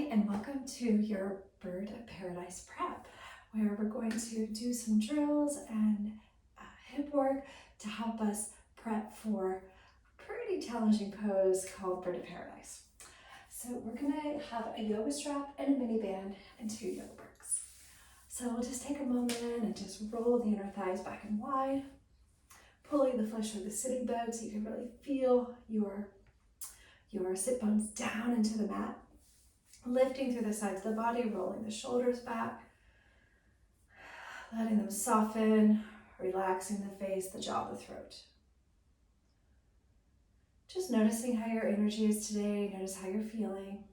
Hi, and welcome to your Bird of Paradise prep, where we're going to do some drills and hip work to help us prep for a pretty challenging pose called Bird of Paradise. So we're going to have a yoga strap and a mini band and 2 yoga bricks. So we'll just take a moment and just roll the inner thighs back and wide, pulling the flesh through the sitting bone so you can really feel your sit bones down into the mat. Lifting through the sides of the body, rolling the shoulders back, letting them soften, relaxing the face, the jaw, the throat. Just noticing how your energy is today, notice how you're feeling.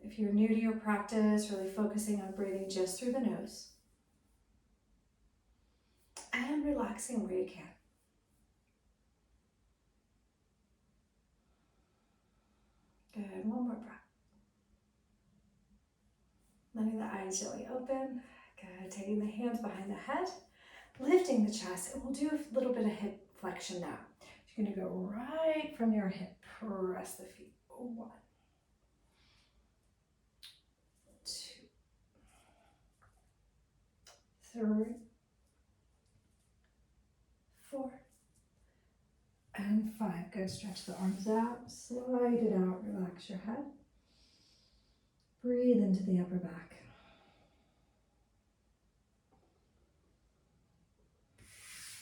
If you're new to your practice, really focusing on breathing just through the nose and relaxing where you can. Good, one more breath. Letting the eyes gently open. Good, taking the hands behind the head, lifting the chest, and we'll do a little bit of hip flexion now. You're going to go right from your hip, press the feet. 1, 2, 3, 4, and 5. Good, stretch the arms out, slide it out, relax your head. Breathe into the upper back.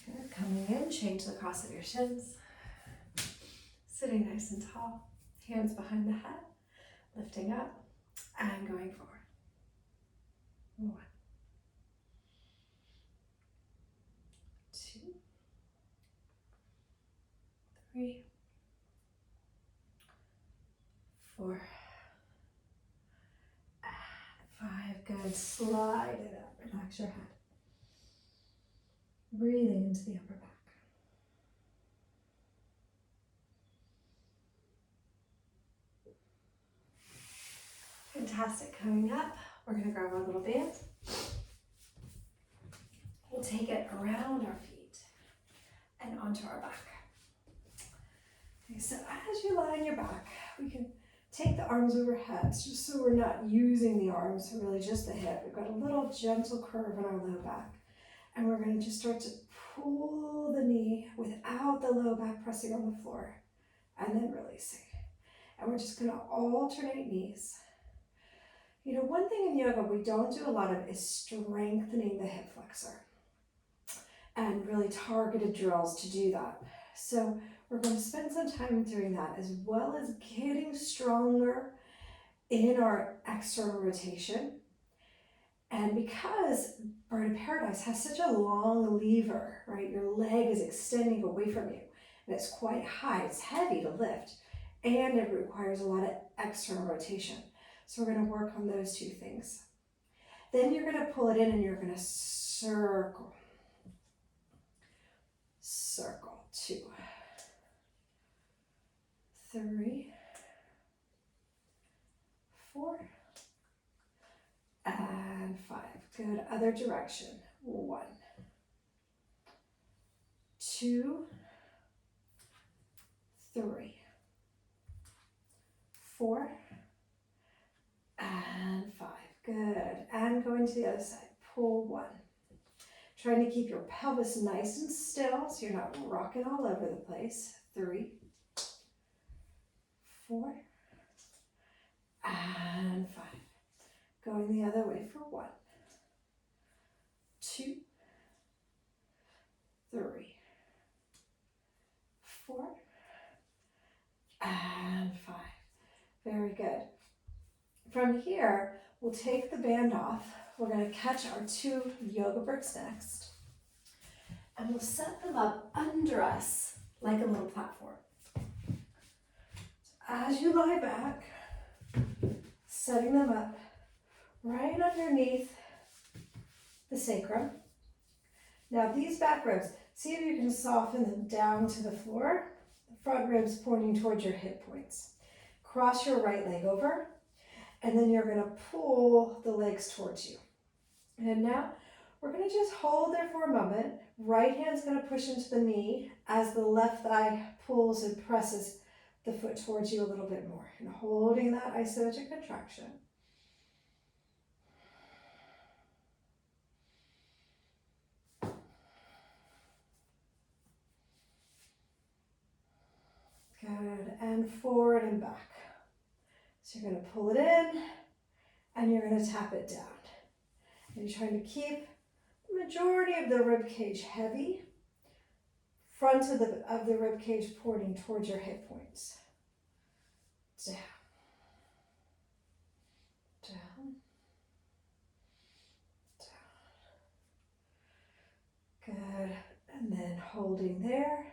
Good, coming in, change the cross of your shins. Sitting nice and tall, hands behind the head, lifting up and going forward. 1, 2, 3, 4, and 5. Good, slide it up, relax your head. Breathing into the upper back. Fantastic. Coming up, we're going to grab our little band. We'll take it around our feet and onto our back. Okay, so as you lie on your back, we can take the arms overhead just so we're not using the arms, really just the hip. We've got a little gentle curve in our low back. And we're going to just start to pull the knee without the low back pressing on the floor. And then releasing. And we're just going to alternate knees. You know, one thing in yoga we don't do a lot of is strengthening the hip flexor. And really targeted drills to do that. So we're going to spend some time doing that, as well as getting stronger in our external rotation. And because Bird of Paradise has such a long lever, right? Your leg is extending away from you, and it's quite high, it's heavy to lift, and it requires a lot of external rotation. So we're going to work on those 2 things. Then you're going to pull it in and you're going to circle. Circle. 2, 3, 4, and 5. Good. Other direction. 1, 2, 3, 4, and 5. Good. And going to the other side. Pull 1. Trying to keep your pelvis nice and still so you're not rocking all over the place. 3, 4, and 5. Going the other way for 1, 2, 3, 4, and 5. Very good. From here, we'll take the band off. We're going to catch our 2 yoga bricks next. And we'll set them up under us like a little platform. As you lie back, setting them up right underneath the sacrum. Now these back ribs, see if you can soften them down to the floor. The front ribs pointing towards your hip points. Cross your right leg over, and then you're going to pull the legs towards you. And now we're going to just hold there for a moment. Right hand's going to push into the knee as the left thigh pulls and presses the foot towards you a little bit more and holding that isometric contraction. Good, and forward and back. So you're going to pull it in and you're going to tap it down. And you're trying to keep the majority of the rib cage heavy, front of the rib cage pointing towards your hip points. Down, down, down. Good, and then holding there.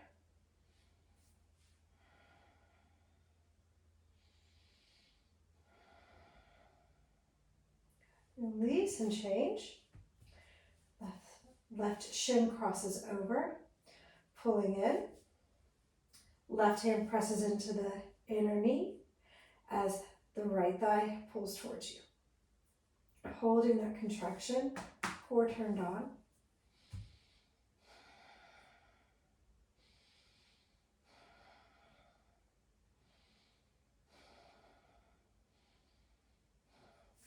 Release and change. Left shin crosses over, pulling in. Left hand presses into the inner knee as the right thigh pulls towards you. Holding that contraction, core turned on.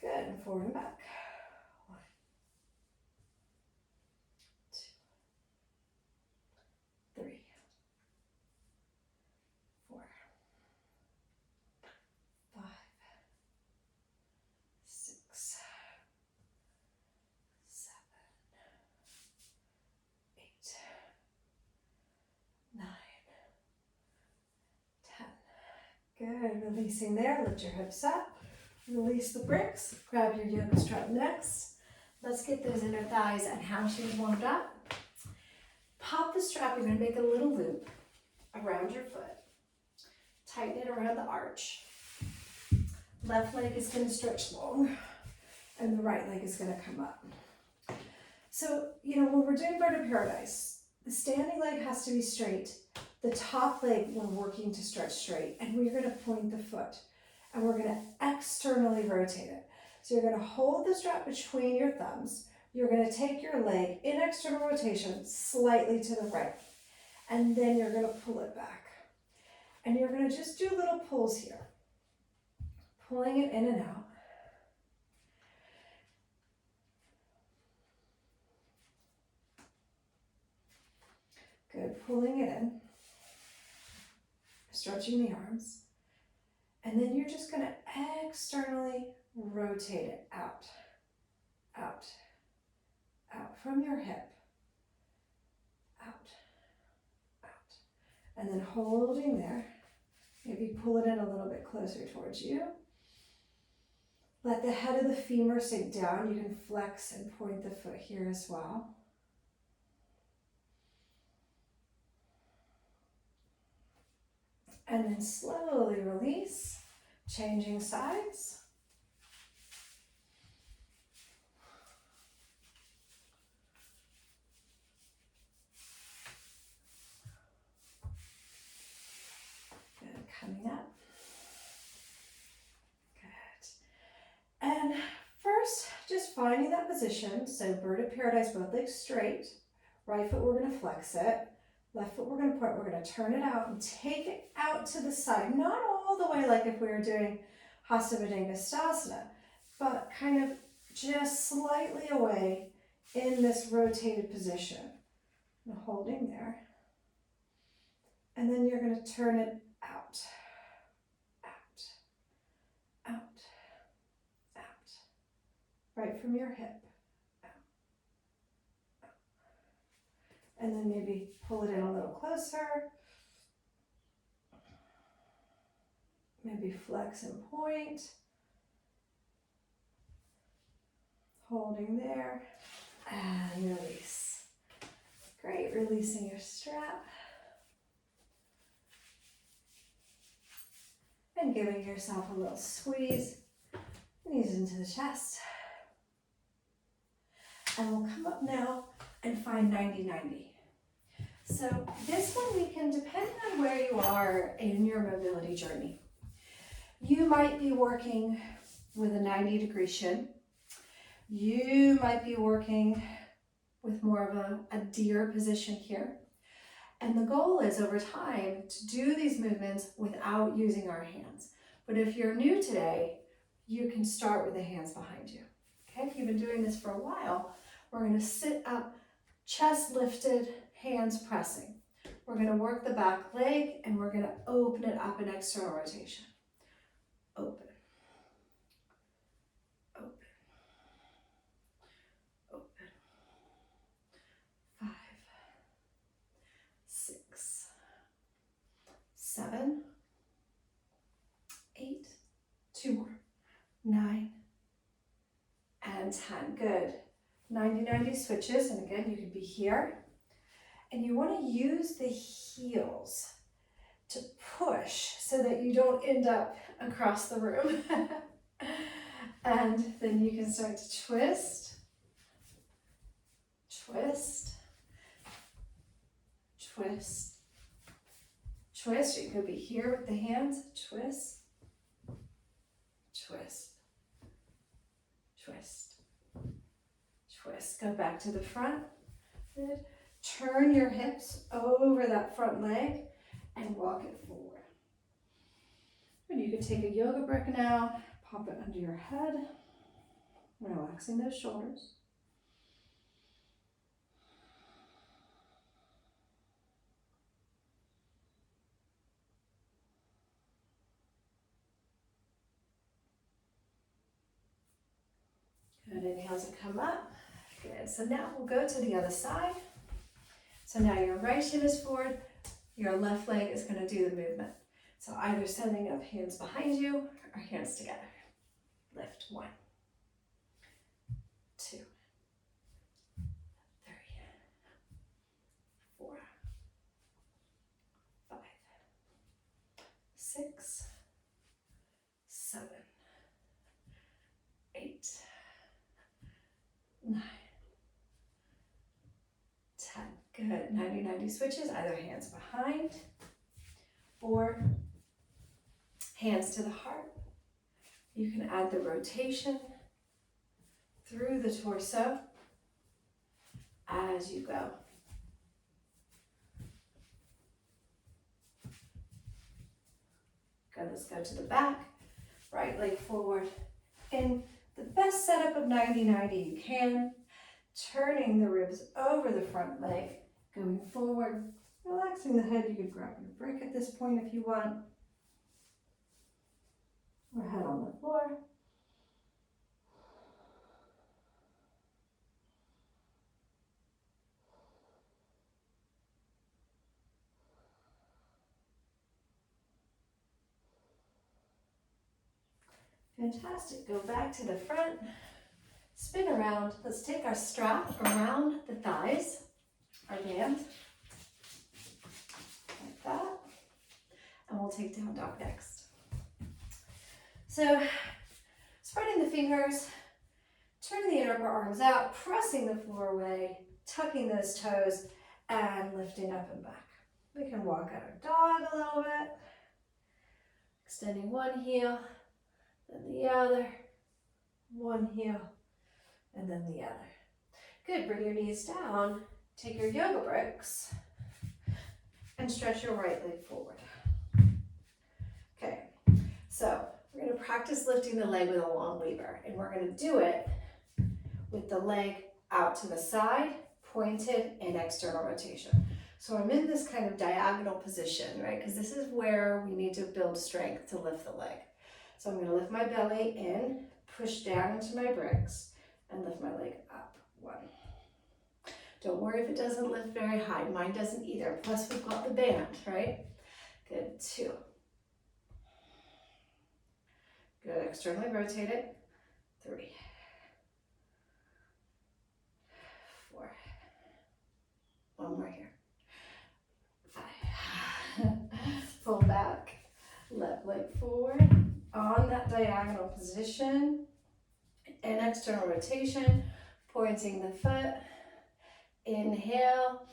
Good, and forward and back. 1, 2, 3, 4, 5, 6, 7, 8, 9, 10. Good, releasing there, lift your hips up. Release the bricks, grab your yoga strap next. Let's get those inner thighs and hamstrings warmed up. Pop the strap, you're gonna make a little loop around your foot. Tighten it around the arch. Left leg is gonna stretch long and the right leg is gonna come up. So, when we're doing Bird of Paradise, the standing leg has to be straight. The top leg, we're working to stretch straight and we're gonna point the foot. And we're going to externally rotate it. So you're going to hold the strap between your thumbs. You're going to take your leg in external rotation slightly to the right. And then you're going to pull it back. And you're going to just do little pulls here. Pulling it in and out. Good, pulling it in. Stretching the arms. And then you're just going to externally rotate it out, out, out from your hip, out, out. And then holding there, maybe pull it in a little bit closer towards you. Let the head of the femur sink down. You can flex and point the foot here as well. And then slowly release, changing sides. Good, coming up. Good. And first, just finding that position. So Bird of Paradise, both legs straight. Right foot, we're going to flex it. Left foot we're going to point, we're going to turn it out and take it out to the side. Not all the way like if we were doing Hasta Bhujangasthasana, but kind of just slightly away in this rotated position. And holding there. And then you're going to turn it out, out, out, out. Right from your hip. And then maybe pull it in a little closer. Maybe flex and point. Holding there. And release. Great, releasing your strap. And giving yourself a little squeeze. Knees into the chest. And we'll come up now and find 90-90. So this one we can, depending on where you are in your mobility journey, you might be working with a 90-degree shin. You might be working with more of a deer position here. And the goal is over time to do these movements without using our hands. But if you're new today, you can start with the hands behind you. Okay, if you've been doing this for a while, we're gonna sit up, chest lifted, hands pressing. We're gonna work the back leg and we're gonna open it up in external rotation. Open, open, open. 5, 6, 7, 8, 2 more, 9, and 10. Good. 90-90 switches, and again, you can be here. And you want to use the heels to push so that you don't end up across the room. And then you can start to twist, twist, twist, twist. You could be here with the hands, twist, twist, twist, twist. Go back to the front. Good. Turn your hips over that front leg and walk it forward. And you can take a yoga brick now, pop it under your head, relaxing those shoulders. Good, inhales to come up. Good, so now we'll go to the other side. So now your right shin is forward, your left leg is going to do the movement. So either sending up hands behind you or hands together. Lift, 1, 2, 3, 4, 5, 6, 7, 8, 9, 10. Good. 90-90 switches, either hands behind or hands to the heart. You can add the rotation through the torso as you go. Good, let's go to the back. Right leg forward in the best setup of 90-90 you can. Turning the ribs over the front leg, going forward, relaxing the head. You could grab your brick at this point if you want, or head on the floor. Fantastic. Go back to the front, spin around. Let's take our strap around the thighs, our band, like that, and we'll take down dog next. So, spreading the fingers, turning the upper arms out, pressing the floor away, tucking those toes, and lifting up and back. We can walk out our dog a little bit, extending one heel, then the other, one heel, and then the other. Good, bring your knees down, take your yoga bricks, and stretch your right leg forward. Okay, so we're gonna practice lifting the leg with a long lever, and we're gonna do it with the leg out to the side, pointed, and external rotation. So I'm in this kind of diagonal position, right? Because this is where we need to build strength to lift the leg. So I'm gonna lift my belly in, push down into my bricks, and lift my leg up. 1. Don't worry if it doesn't lift very high. Mine doesn't either. Plus we've got the band, right? Good. 2. Good. Externally rotate it. 3. 4. One more here. 5. Pull back. Left leg forward. On that diagonal position. And external rotation. Pointing the foot. Inhale.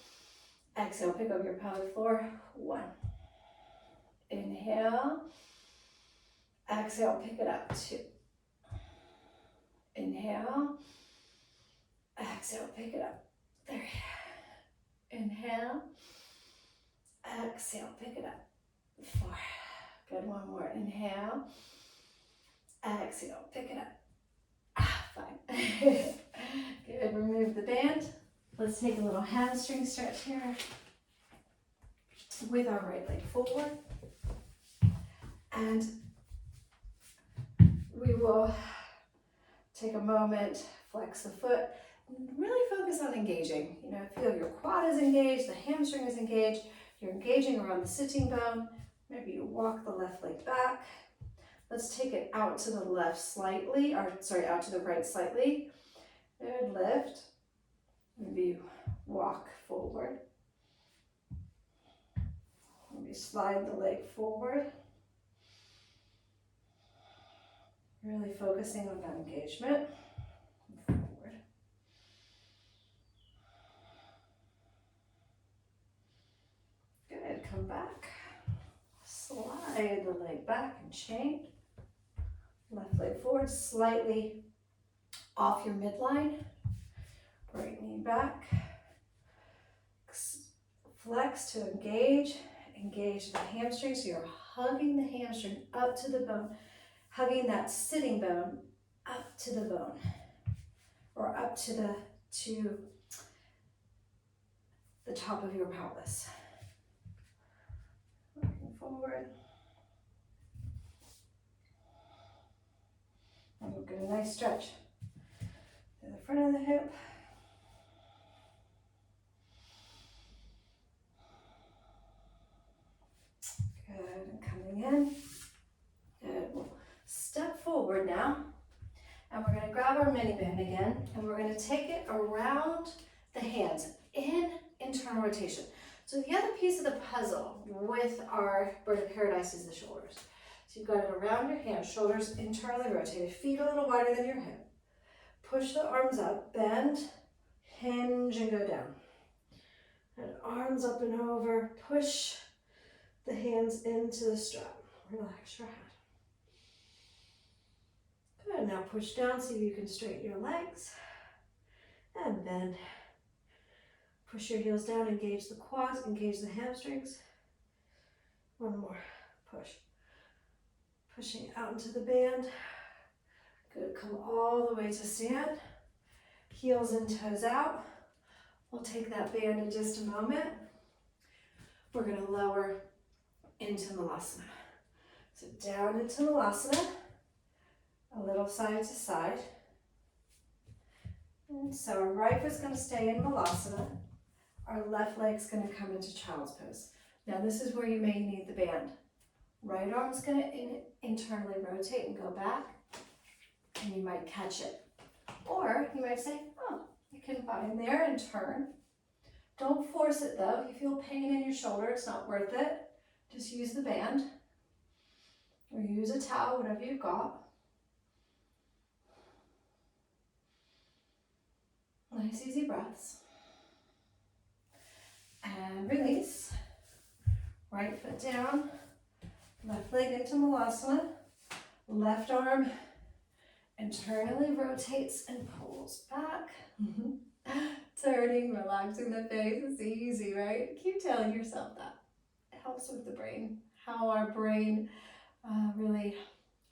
Exhale. Pick up your pelvic floor. 1. Inhale. Exhale. Pick it up. 2. Inhale. Exhale. Pick it up. 3. Inhale. Exhale, pick it up. 4. Good, one more. Inhale. Exhale, pick it up. 5. Good, remove the band. Let's take a little hamstring stretch here with our right leg forward. And we will take a moment, flex the foot, really focus on engaging. You know, feel your quad is engaged, the hamstring is engaged, you're engaging around the sitting bone. Maybe you walk the left leg back. Let's take it out to the left slightly, or sorry, out to the right slightly. Good, lift. Maybe you walk forward. Maybe slide the leg forward. Really focusing on that engagement. Forward. Good, come back. Slide the leg back and chain. Left leg forward, slightly off your midline. Right knee back. Flex to engage. Engage the hamstring, so you're hugging the hamstring up to the bone. Hugging that sitting bone up to the bone. Or up to the top of your pelvis. Looking forward. And we'll get a nice stretch to the front of the hip. Good, and coming in. Good, we'll step forward now. And we're gonna grab our mini band again, and we're gonna take it around the hands in internal rotation. So the other piece of the puzzle with our bird of paradise is the shoulders. So you've got it around your hands, shoulders internally rotated, feet a little wider than your hip. Push the arms up, bend, hinge, and go down. And arms up and over, push the hands into the strap. Relax your head. Good, now push down, see if you can straighten your legs. And bend. Push your heels down, engage the quads, engage the hamstrings. One more, push. Pushing out into the band. Good, come all the way to stand. Heels and toes out. We'll take that band in just a moment. We're gonna lower into Malasana. So down into Malasana, a little side to side. And so our right foot's gonna stay in Malasana. Our left leg's gonna come into child's pose. Now this is where you may need the band. Right arm's gonna internally rotate and go back, and you might catch it. Or you might say, oh, you can bind there and turn. Don't force it though. If you feel pain in your shoulder, it's not worth it. Just use the band, or use a towel, whatever you've got. Nice easy breaths. And release. Right foot down, left leg into Malasana, left arm internally rotates and pulls back. Turning, relaxing the face is easy, right? Keep telling yourself that. It helps with the brain, how our brain really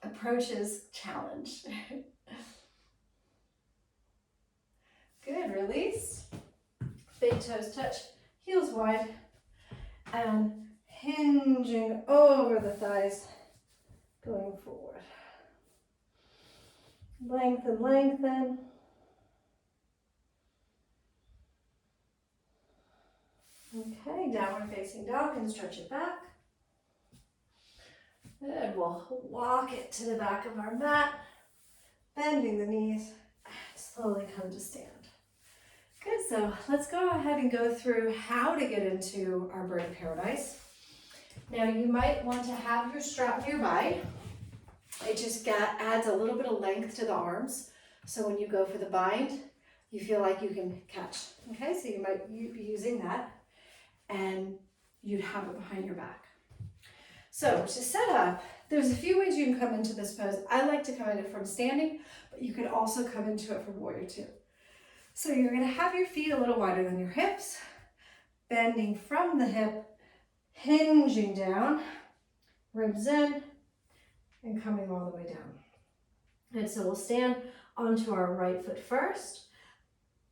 approaches challenge. Good, release. Big toes touch, heels wide, and hinging over the thighs, going forward. Lengthen, lengthen. Okay, downward facing dog, and stretch it back. Good, we'll walk it to the back of our mat, bending the knees, and slowly come to stand. Good, so let's go ahead and go through how to get into our bird of paradise. Now you might want to have your strap nearby. It just adds a little bit of length to the arms. So when you go for the bind, you feel like you can catch. Okay, so you might be using that, and you'd have it behind your back. So to set up, there's a few ways you can come into this pose. I like to come in it from standing, but you could also come into it from warrior two. So you're gonna have your feet a little wider than your hips, bending from the hip, hinging down, ribs in, and coming all the way down. And so we'll stand onto our right foot first.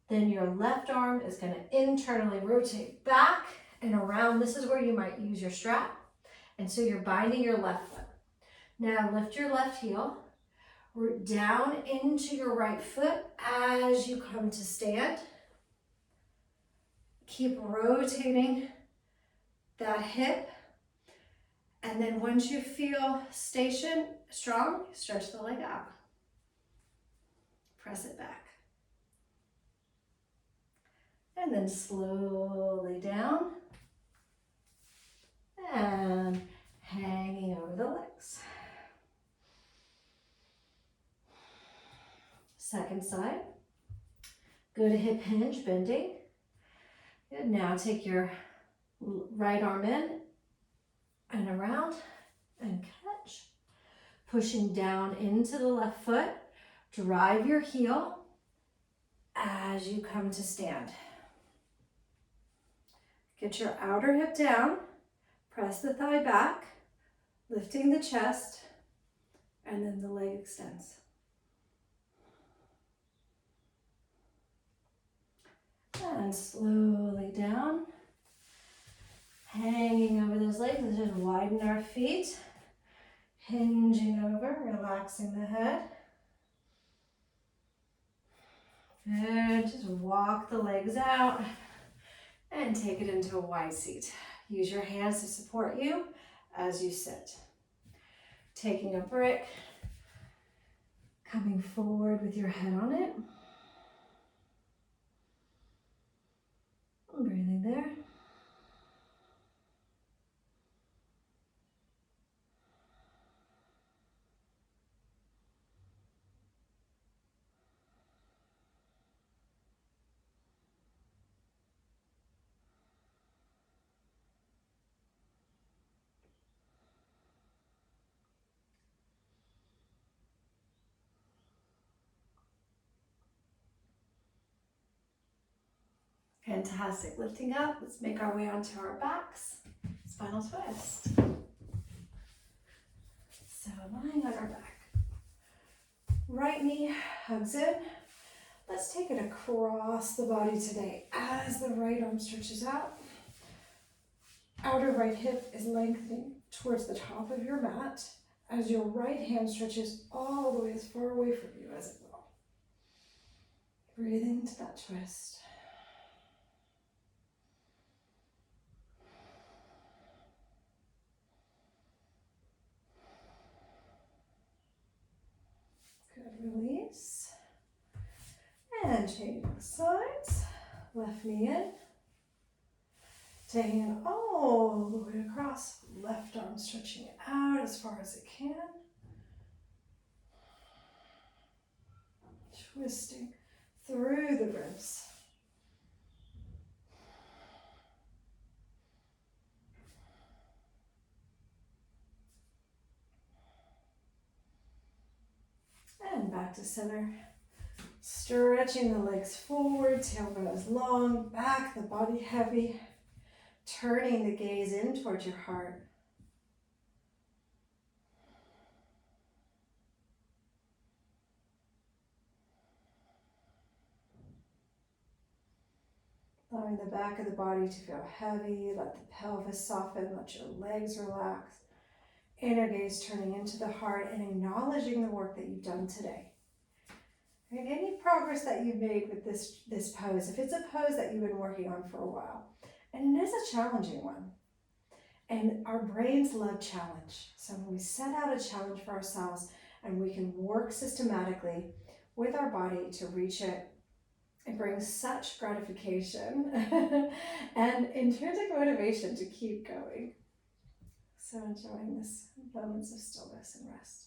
Then your left arm is going to internally rotate back and around. This is where you might use your strap. And so you're binding your left foot. Now lift your left heel, root down into your right foot as you come to stand. Keep rotating that hip. And then once you feel strong, stretch the leg out. Press it back. And then slowly down and hanging over the legs. Second side. Go to hip hinge, bending. Good. Now take your right arm in and around and catch. Pushing down into the left foot. Drive your heel as you come to stand. Get your outer hip down, press the thigh back, lifting the chest, and then the leg extends. And slowly down, hanging over those legs. Let's just widen our feet, hinging over, relaxing the head. Good, just walk the legs out and take it into a wide seat. Use your hands to support you as you sit. Taking a brick, coming forward with your head on it. Breathing there. Fantastic. Lifting up. Let's make our way onto our backs. Spinal twist. So lying on our back. Right knee hugs in. Let's take it across the body today as the right arm stretches out. Outer right hip is lengthening towards the top of your mat as your right hand stretches all the way as far away from you as it will. Breathe into that twist. Release. And changing sides. Left knee in. Taking it all the way across. Left arm stretching it out as far as it can. Twisting through the ribs. And back to center. Stretching the legs forward, tailbone is long, back, the body heavy. Turning the gaze in towards your heart. Allowing the back of the body to feel heavy, let the pelvis soften, let your legs relax. Inner gaze turning into the heart and acknowledging the work that you've done today. And any progress that you've made with this pose, if it's a pose that you've been working on for a while, and it is a challenging one. And our brains love challenge. So when we set out a challenge for ourselves and we can work systematically with our body to reach it, it brings such gratification and intrinsic motivation to keep going. So enjoying this moments of stillness and rest.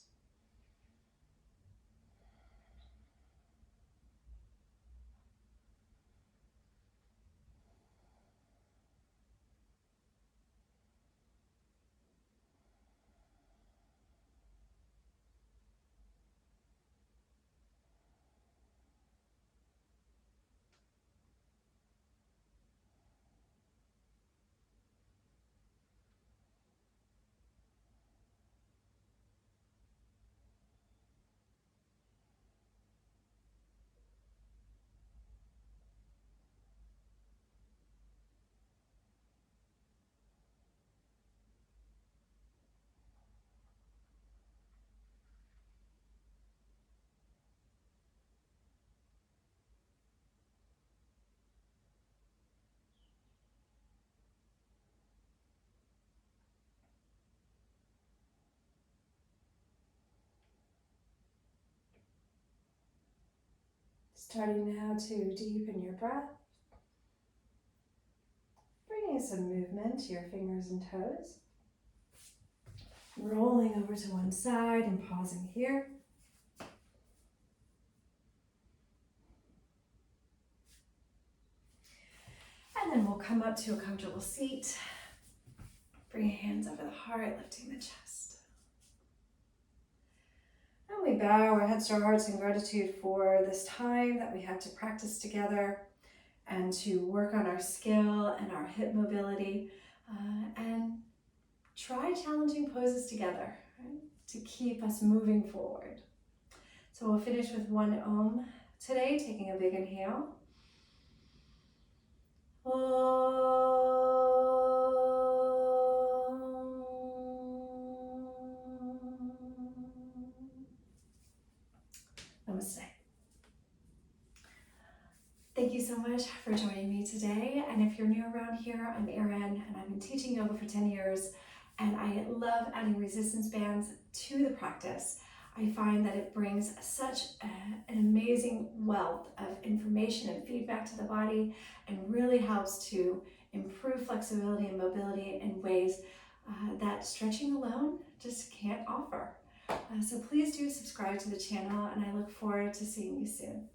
Starting now to deepen your breath. Bringing some movement to your fingers and toes. Rolling over to one side and pausing here. And then we'll come up to a comfortable seat. Bring your hands over the heart, lifting the chest. And we bow our heads to our hearts in gratitude for this time that we have to practice together and to work on our skill and our hip mobility and try challenging poses together, right, to keep us moving forward. So we'll finish with one Om today, taking a big inhale. Namaste. Thank you so much for joining me today. And if you're new around here, I'm Erin, and I've been teaching yoga for 10 years, and I love adding resistance bands to the practice. I find that it brings such an amazing wealth of information and feedback to the body, and really helps to improve flexibility and mobility in ways that stretching alone just can't offer. So please do subscribe to the channel, and I look forward to seeing you soon.